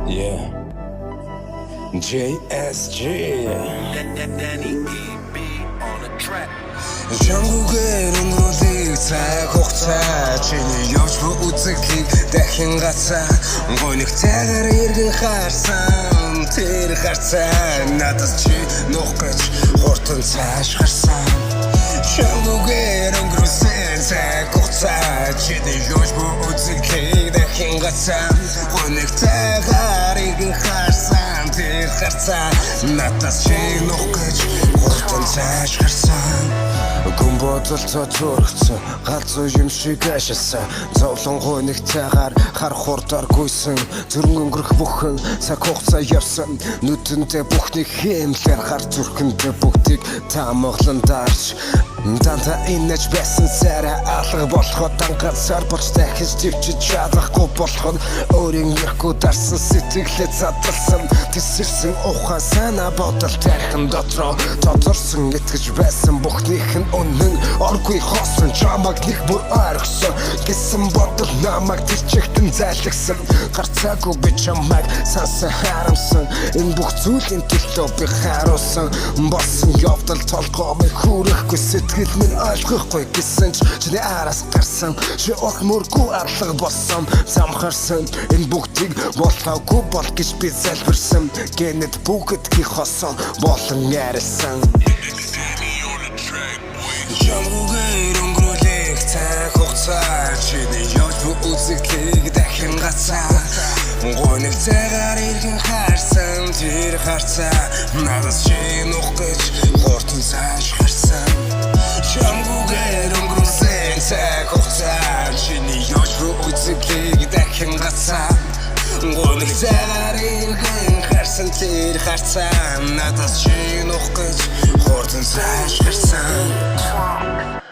Yeah. JSG. Danny EB on the track. Чангугээр өнгөрүүлэх цаг хугацаа чиний явж буй үзэхийг дахин гацаа гонигтайгаар иргэн харсан тэр харцаа надад чи нух гэж хурдан цааш гарсан Чангугээр өнгөрүүлэх цаг хугацаа чиний явж буй үзэхийг дахин гацаа гонигтайгаар иргэн харсан тэр харцаа надад чи нух гэж хурдан цааш гарсан Гүн бодолцоо зөрөгцөн галзуу юм шиг ашаасан зовлон гонигтайгаар хар хурдаар гүйсэн зөрөн өнгөрөх бүхэн цаг хугацаа явсан нүдэндээ бүхний хэмлэр хар зүрхэндээ бүгдийг таамаглан дарж Дандаа инэж байсан сарай алга болоход дангацаар болж дахиж төвчж чадахгүй болоход өөрийн ярхгүй дарсан сэтгэлээ задлсан тэсэрсэн ухаан санаа бодол тархин дотроо тодорсон итгэж байсан бүхнийх нь үнэн оргүй хоосон чамаг нэг бүр оргсон гэсэн бодол намайг тэрчэгтэн зайлгсан гарцаагүй би чамайг сансан харамсан энэ бүх зүйлийн төлөө би харуулсан болсон явдал толгой хүрээхгүй сэтгэл минь ойлгохгүй гэсэн ч чиний араас гарсан чи охмөргүй алга болсон замхарсан энэ бүгдийг болохгүй бол гэж би залбирсан гэнэт бүгдгийг хосон болон ярисан Чамгүйгээр өнгөрүүлэх цаг хугацаа чиний явж буй үзэгдлийг дахин гацаа гонигтайгаар иргэн харсан тэр харцаа надад чи нух гэж хурдан цааш гарсан Чамгүйгээр өнгөрүүлэх цаг хугацаа чиний явж буй үзэгдлийг дахин гацаа гонигтайгаар иргэн харсан тэр харцаа надад чи нух гэж хурдан цааш гарсан